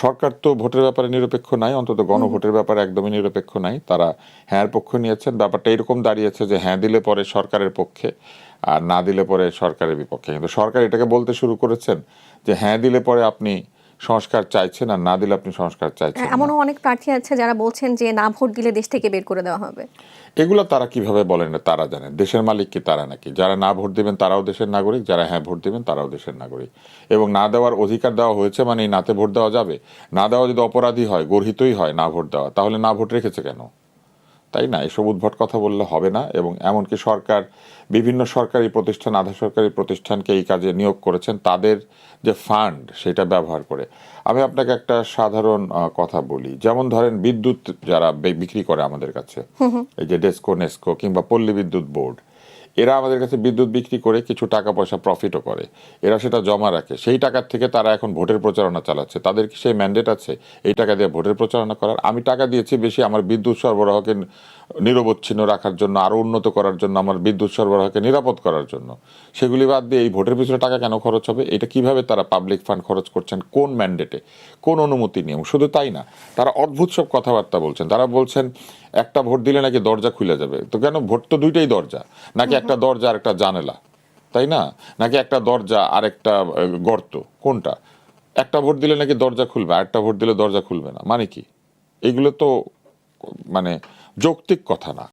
সরকার তো ভোটের ব্যাপারে নিরপেক্ষ নাই, অন্তত গণভোটের ব্যাপারে একদমই নিরপেক্ষ নাই। তারা হ্যাঁ পক্ষ নিয়েছেন। ব্যাপারটা এরকম দাঁড়িয়েছে যে হ্যাঁ দিলে পরে সরকারের পক্ষে, আর না দিলে পরে সরকারের বিপক্ষে। কিন্তু সরকার এটাকে বলতে শুরু করেছেন যে হ্যাঁ দিলে পরে আপনি সংস্কার চাইছেন, আর না দিলে আপনি সংস্কার চাইছেন না। এমনও অনেক প্রার্থী আছে যারা বলছেন যে না ভোট দিলে দেশ থেকে বের করে দেওয়া হবে। এগুলো তারা কিভাবে বলেন না তারা জানেন। দেশের মালিক কি তারা নাকি? যারা না ভোট দেবেন তারাও দেশের নাগরিক, যারা হ্যাঁ ভোট দেবেন তারাও দেশের নাগরিক। এবং না দেওয়ার অধিকার দেওয়া হয়েছে মানে নাতে ভোট দেওয়া যাবে? না দেওয়া যদি অপরাধী হয়, গর্হিতই হয় না ভোট দেওয়া, তাহলে না ভোট রেখেছে কেন? তাই না? এসব উদ্ভট কথা বললে হবে না। এবং এমনকি সরকার বিভিন্ন সরকারি প্রতিষ্ঠান, আধা সরকারি প্রতিষ্ঠানকে এই কাজে নিয়োগ করেছেন, তাদের যে ফান্ড সেটা ব্যবহার করে। আমি আপনাকে একটা সাধারণ কথা বলি, যেমন ধরেন বিদ্যুৎ যারা বিক্রি করে আমাদের কাছে, এই যে ডেস্কো নেস্কো কিংবা পল্লী বিদ্যুৎ বোর্ড, এরা আমাদের কাছে বিদ্যুৎ বিক্রি করে কিছু টাকা পয়সা প্রফিটও করে। এরা সেটা জমা রাখে, সেই টাকার থেকে তারা এখন ভোটের প্রচারণা চালাচ্ছে। তাদের কি সেই ম্যান্ডেট আছে এই টাকা দিয়ে ভোটের প্রচারণা করার? আমি টাকা দিয়েছি বেশি আমার বিদ্যুৎ সরবরাহকে নিরবচ্ছিন্ন রাখার জন্য, আরও উন্নত করার জন্য, আমার বিদ্যুৎ সরবরাহকে নিরাপদ করার জন্য। সেগুলি বাদ দিয়ে এই ভোটের পিছনে টাকা কেন খরচ হবে? এটা কিভাবে তারা পাবলিক ফান্ড খরচ করছেন, কোন ম্যান্ডেটে, কোন অনুমতি নিয়ে? শুধু তাই না, তারা অদ্ভুত সব কথাবার্তা বলছেন। তারা বলছেন একটা ভোট দিলে নাকি দরজা খুলে যাবে। তো কেন? ভোট তো দুইটাই দরজা, নাকি একটা দরজা আর একটা জানালা, তাই না? নাকি একটা দরজা আর একটা গর্ত, কোনটা? একটা ভোট দিলে নাকি দরজা খুলবে, আর একটা ভোট দিলে দরজা খুলবে না, মানে কি? এগুলো তো মানে যৌক্তিক কথা না।